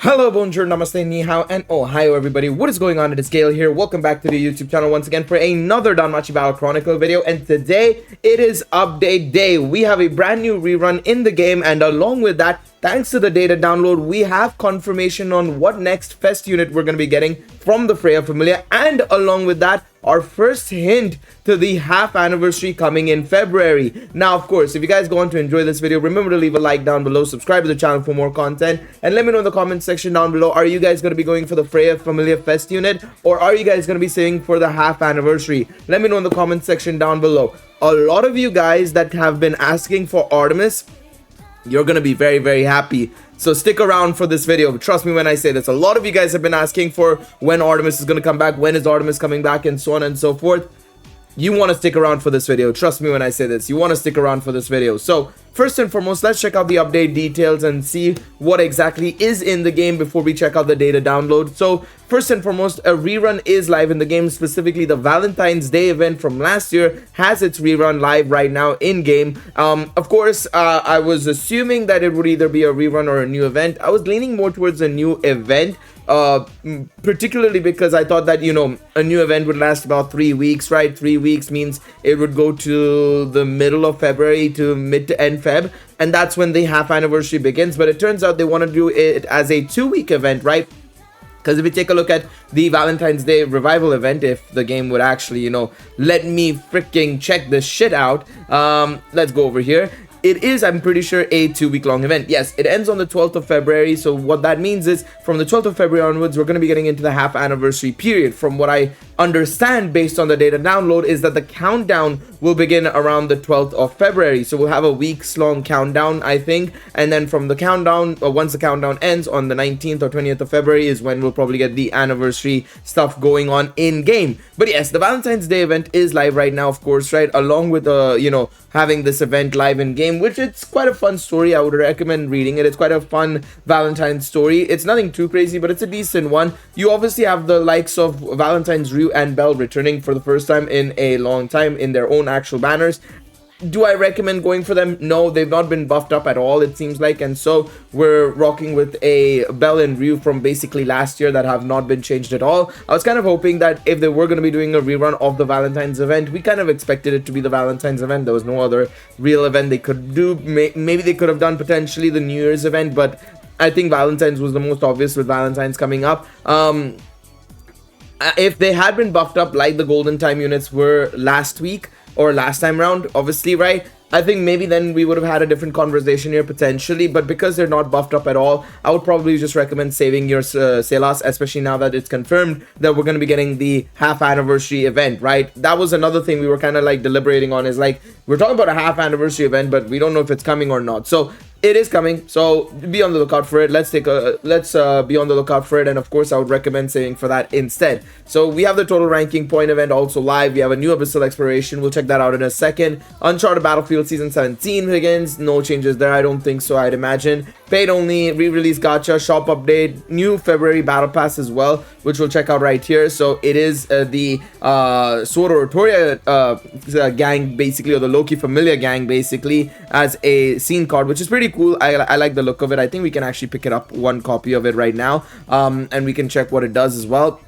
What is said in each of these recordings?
Hello, bonjour, namaste, ni hao, and oh, hi everybody. What is going on? It is Gale here. Welcome back to the YouTube channel once again for another Danmachi Battle Chronicle video. And today, it is update day. We have a brand new rerun in the game, and along with that, thanks to the data download, we have confirmation on what next fest unit we're going to be getting from the Freya Familia, and along with that, our first hint to the half anniversary coming in February. Now, of course, if you guys go on to enjoy this video, remember to leave a like down below, subscribe to the channel for more content, and let me know in the comment section down below, are you guys going to be going for the Freya Familia Fest unit, or are you guys going to be saving for the half anniversary? Let me know in the comment section down below. A lot of you guys that have been asking for Artemis, you're going to be very happy. So stick around for this video. Trust me when I say this. A lot of you guys have been asking for when Artemis is going to come back, when is Artemis coming back, and so on and so forth. You want to stick around for this video. Trust me when I say this. You want to stick around for this video. So first and foremost, let's check out the update details and see what exactly is in the game before we check out the data download. So first and foremost, a rerun is live in the game. Specifically, the Valentine's Day event from last year has its rerun live right now in game. Of course, I was assuming that it would either be a rerun or a new event. I was leaning more towards a new event. Particularly because I thought that, you know, a new event would last about 3 weeks, right? 3 weeks means it would go to the middle of February to mid to end Feb, and that's when the half anniversary begins. But it turns out they want to do it as a 2-week event, right? Because if you take a look at the Valentine's Day revival event, if the game would actually, you know, let me freaking check this shit out, let's go over here. It is, I'm pretty sure, a 2-week-long event. Yes, it ends on the 12th of February. So what that means is from the 12th of February onwards, we're going to be getting into the half anniversary period. From what I understand based on the data download is that the countdown will begin around the 12th of February. So we'll have a weeks-long countdown, I think. And then from the countdown, or once the countdown ends on the 19th or 20th of February is when we'll probably get the anniversary stuff going on in-game. But yes, the Valentine's Day event is live right now, of course, right? Along with, you know, having this event live in-game, which it's quite a fun story. I would recommend reading it. It's quite a fun Valentine's story. It's nothing too crazy, but it's a decent one. You obviously have the likes of Valentine's Ryu and Belle returning for the first time in a long time in their own actual banners. Do I recommend going for them? No, they've not been buffed up at all, it seems like, and so we're rocking with a Belle and Ryu from basically last year that have not been changed at all. I was kind of hoping that if they were going to be doing a rerun of the Valentine's event, we kind of expected it to be the Valentine's event. There was no other real event they could do. Maybe they could have done potentially the New Year's event, but I think Valentine's was the most obvious with Valentine's coming up. If they had been buffed up like the Golden Time units were last week, or last time around, obviously, right? I think maybe then we would have had a different conversation here potentially, but because they're not buffed up at all, I would probably just recommend saving your Selas, especially now that it's confirmed that we're going to be getting the half anniversary event, right? That was another thing we were kind of like deliberating on, is like, we're talking about a half anniversary event, but we don't know if it's coming or not. So it is coming, so be on the lookout for it. Let's be on the lookout for it, and of course I would recommend saving for that instead. So we have the total ranking point event also live. We have a new Abysal Exploration, we'll check that out in a second. Uncharted Battlefield Season 17 begins. No changes there, I don't think so, I'd imagine. Paid only, re-release gacha, shop update, new February battle pass as well, which we'll check out right here. So it is the Sword Oratoria gang basically, or the Loki Familia gang basically, as a scene card, which is pretty cool. I like the look of it. I think we can actually pick it up, one copy of it right now, and we can check what it does as well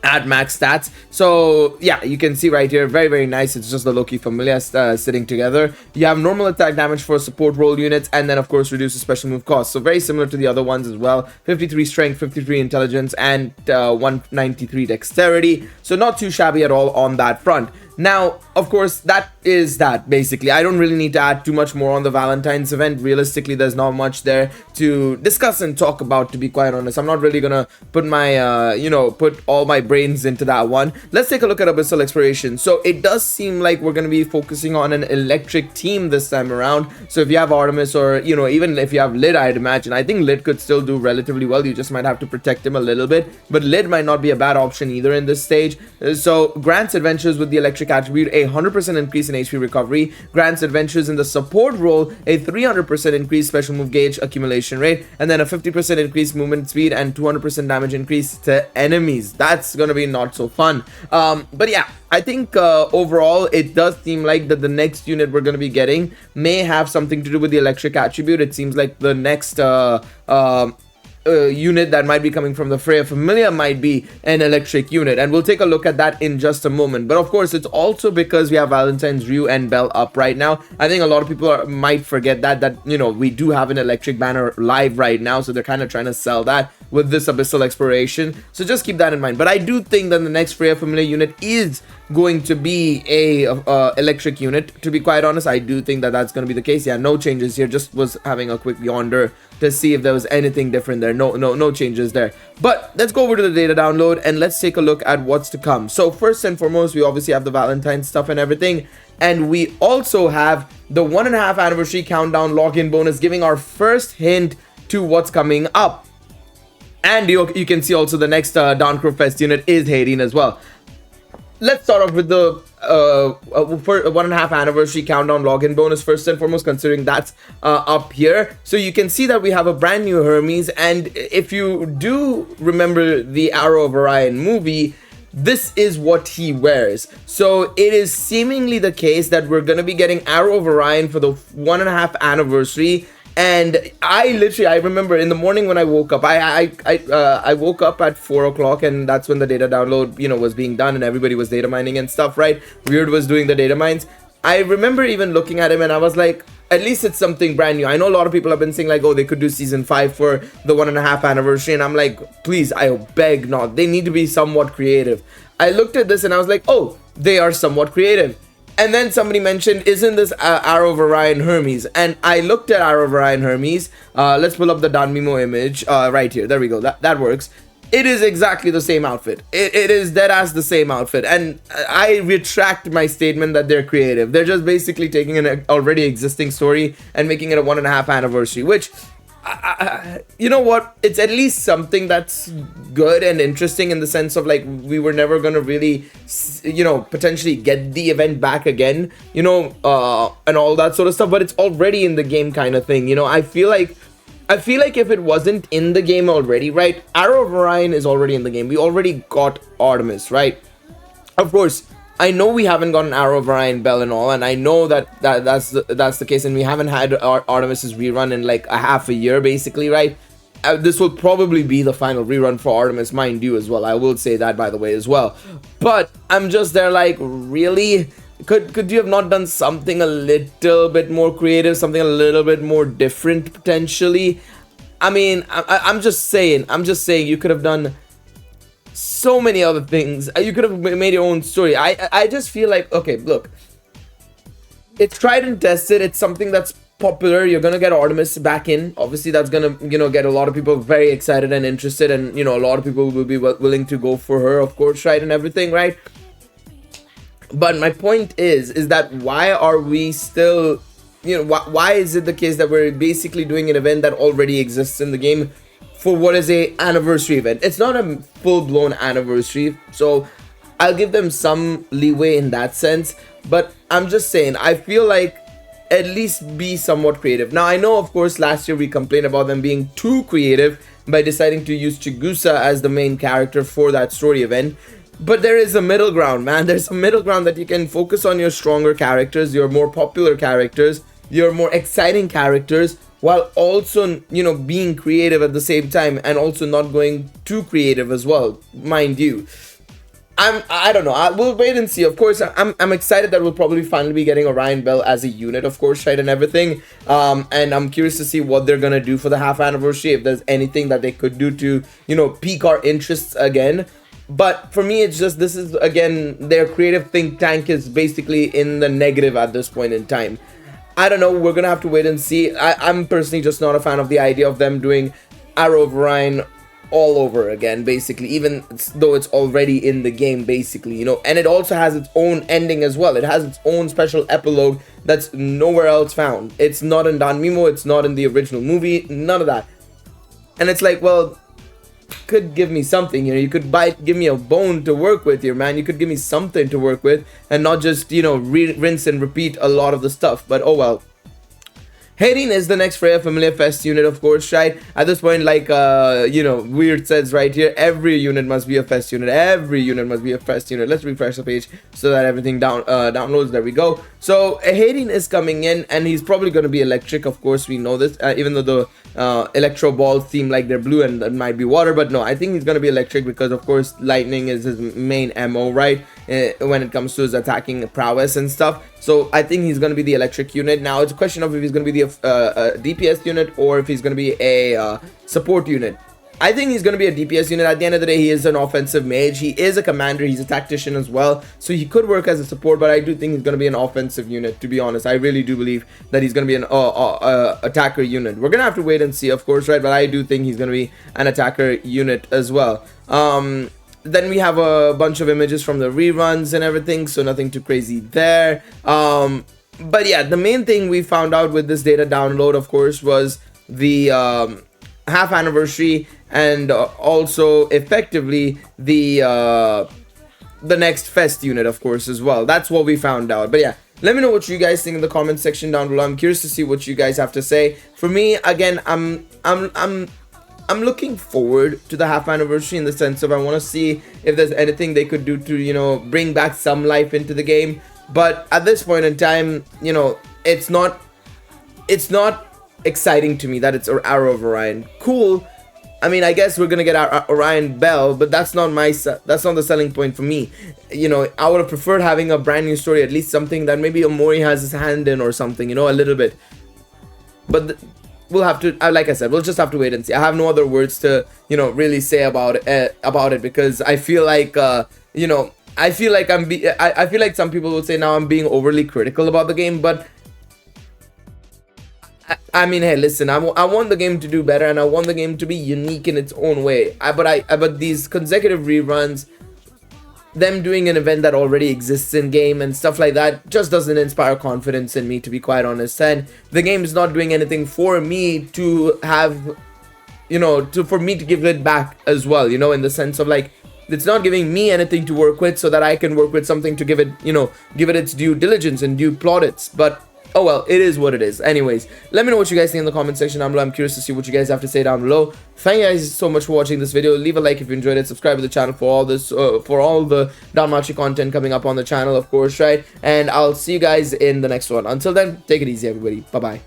at max stats. So yeah, you can see right here, very nice. It's just the Loki Familia sitting together. You have normal attack damage for support role units, and then of course reduces special move cost. So very similar to the other ones as well. 53 strength, 53 intelligence, and 193 dexterity. So not too shabby at all on that front. Now, of course, that is that basically. I don't really need to add too much more on the Valentine's event. Realistically, there's not much there to discuss and talk about, to be quite honest. I'm not really gonna put my, you know, put all my brains into that one. Let's take a look at Abysal Exploration. So it does seem like we're gonna be focusing on an electric team this time around. So if you have Artemis, or, you know, even if you have Lid, I'd imagine. I think Lid could still do relatively well. You just might have to protect him a little bit. But Lid might not be a bad option either in this stage. So grants adventures with the electric attribute a 100% increase in HP recovery, grants adventures in the support role a 300% increased special move gauge accumulation rate, and then a 50% increased movement speed and 200% damage increase to enemies. That's gonna be not so fun. But yeah, I think overall it does seem like that the next unit we're going to be getting may have something to do with the electric attribute. It seems like the next unit that might be coming from the Freya Familia might be an electric unit, and we'll take a look at that in just a moment. But of course, it's also because we have Valentine's, Ryu, and Bell up right now. I think a lot of people might forget that you know, we do have an electric banner live right now, so they're kind of trying to sell that with this Abyssal Exploration. So just keep that in mind. But I do think that the next Freya Familia unit is going to be a electric unit. To be quite honest, I do think that that's going to be the case. Yeah, no changes here. Just was having a quick yonder to see if there was anything different there. No changes there. But let's go over to the data download and let's take a look at what's to come. So first and foremost, we obviously have the Valentine stuff and everything, and we also have the 1.5 anniversary countdown login bonus, giving our first hint to what's coming up. And you can see also the next Dancro Fest unit is HEDIN as well. Let's start off with the 1.5 anniversary countdown login bonus first and foremost, considering that's up here. So you can see that we have a brand new Hermes, and if you do remember the Arrow of Orion movie, this is what he wears. So it is seemingly the case that we're going to be getting Arrow of Orion for the 1.5 anniversary. And I remember in the morning when I woke up, I woke up at 4 o'clock, and that's when the data download, you know, was being done and everybody was data mining and stuff, right? Weird was doing the data mines. I remember even looking at him and I was like, at least it's something brand new. I know a lot of people have been saying like, oh, they could do season 5 for the 1.5 anniversary. And I'm like, please, I beg not. They need to be somewhat creative. I looked at this and I was like, oh, they are somewhat creative. And then somebody mentioned, isn't this Arrow of Orion Hermes? And I looked at Arrow of Orion Hermes. Let's pull up the Danmimo image right here. There we go. That works. It is exactly the same outfit. It is dead as the same outfit. And I retract my statement that they're creative. They're just basically taking an already existing story and making it a 1.5 anniversary, which, you know what, it's at least something that's good and interesting in the sense of like, we were never gonna really, you know, potentially get the event back again, you know, and all that sort of stuff, but it's already in the game kind of thing. You know, I feel like if it wasn't in the game already, right, Arrow of Orion is already in the game. We already got Artemis, right? Of course, I know we haven't gotten Arrow of Orion Bell and all, and I know that's the case, and we haven't had Artemis's rerun in like a half a year, basically, right? This will probably be the final rerun for Artemis, mind you, as well. I will say that, by the way, as well. But I'm just there like, really? Could you have not done something a little bit more creative, something a little bit more different, potentially? I mean, I'm just saying, you could have done so many other things. You could have made your own story. I just feel like, okay, look, it's tried and tested. It's something that's popular. You're gonna get Artemis back in. Obviously, that's gonna, you know, get a lot of people very excited and interested, and you know, a lot of people will be willing to go for her, of course, right, and everything, right? But my point is that why are we still, you know, why is it the case that we're basically doing an event that already exists in the game for what is a anniversary event? It's not a full-blown anniversary, so I'll give them some leeway in that sense. But I'm just saying, I feel like at least be somewhat creative. Now, I know, of course, last year we complained about them being too creative by deciding to use Chigusa as the main character for that story event. But there is a middle ground, man. There's a middle ground that you can focus on your stronger characters, your more popular characters, your more exciting characters, while also, you know, being creative at the same time, and also not going too creative as well, mind you. I don't know. We'll wait and see. Of course, I'm excited that we'll probably finally be getting Orion Bell as a unit, of course, right, and everything. And I'm curious to see what they're gonna do for the half anniversary, if there's anything that they could do to, you know, pique our interests again. But for me, it's just, this is, again, their creative think tank is basically in the negative at this point in time. I don't know, we're gonna have to wait and see. I'm personally just not a fan of the idea of them doing Arrow of Orion all over again, basically, even though it's already in the game, basically, you know. And it also has its own ending as well. It has its own special epilogue that's nowhere else found. It's not in Danmimo, it's not in the original movie, none of that. And it's like, well, could give me something, you know. You could give me a bone to work with here, man. You could give me something to work with and not just, you know, rinse and repeat a lot of the stuff. But oh well. HEDIN is the next Freya Familiar Fest unit, of course, right? At this point, like, you know, Weird says right here, every unit must be a Fest unit. Every unit must be a Fest unit. Let's refresh the page so that everything downloads. There we go. So, HEDIN is coming in, and he's probably going to be electric, of course, we know this. Even though the electro balls seem like they're blue and that might be water, but no, I think he's going to be electric because, of course, lightning is his main MO, right? When it comes to his attacking prowess and stuff. So I think he's going to be the electric unit. Now it's a question of if he's going to be the DPS unit or if he's going to be a support unit. I think he's going to be a DPS unit. At the end of the day, he is an offensive mage. He is a commander. He's a tactician as well. So he could work as a support, but I do think he's going to be an offensive unit, to be honest. I really do believe that he's going to be an attacker unit. We're going to have to wait and see, of course, right? But I do think he's going to be an attacker unit as well. Then we have a bunch of images from the reruns and everything, so nothing too crazy there. But yeah, the main thing we found out with this data download, of course, was the half anniversary and also effectively the next Fest unit, of course, as well. That's what we found out. But yeah, let me know what you guys think in the comment section down below. I'm curious to see what you guys have to say. For me, again, I'm looking forward to the half anniversary in the sense of I want to see if there's anything they could do to, you know, bring back some life into the game. But at this point in time, you know, it's not exciting to me that it's Arrow of Orion. Cool. I mean, I guess we're gonna get our Orion Bell, but that's not the selling point for me. You know, I would have preferred having a brand new story, at least something that maybe Omori has his hand in or something, you know, a little bit. But we'll have to, like I said, we'll just have to wait and see. I have no other words to, you know, really say about it because I feel like, you know, I feel like I feel like some people will say now I'm being overly critical about the game, but I mean, hey, listen, I want the game to do better and I want the game to be unique in its own way. But these consecutive reruns, them doing an event that already exists in game and stuff like that just doesn't inspire confidence in me, to be quite honest. And the game is not doing anything for me to have, you know, for me to give it back as well, you know, in the sense of like, it's not giving me anything to work with so that I can work with something to give it, you know, give it its due diligence and due plaudits. But oh well, it is what it is. Anyways, let me know what you guys think in the comment section down below. I'm curious to see what you guys have to say down below. Thank you guys so much for watching this video. Leave a like if you enjoyed it. Subscribe to the channel for all this, for all the Danmachi content coming up on the channel, of course, right? And I'll see you guys in the next one. Until then, take it easy, everybody. Bye bye.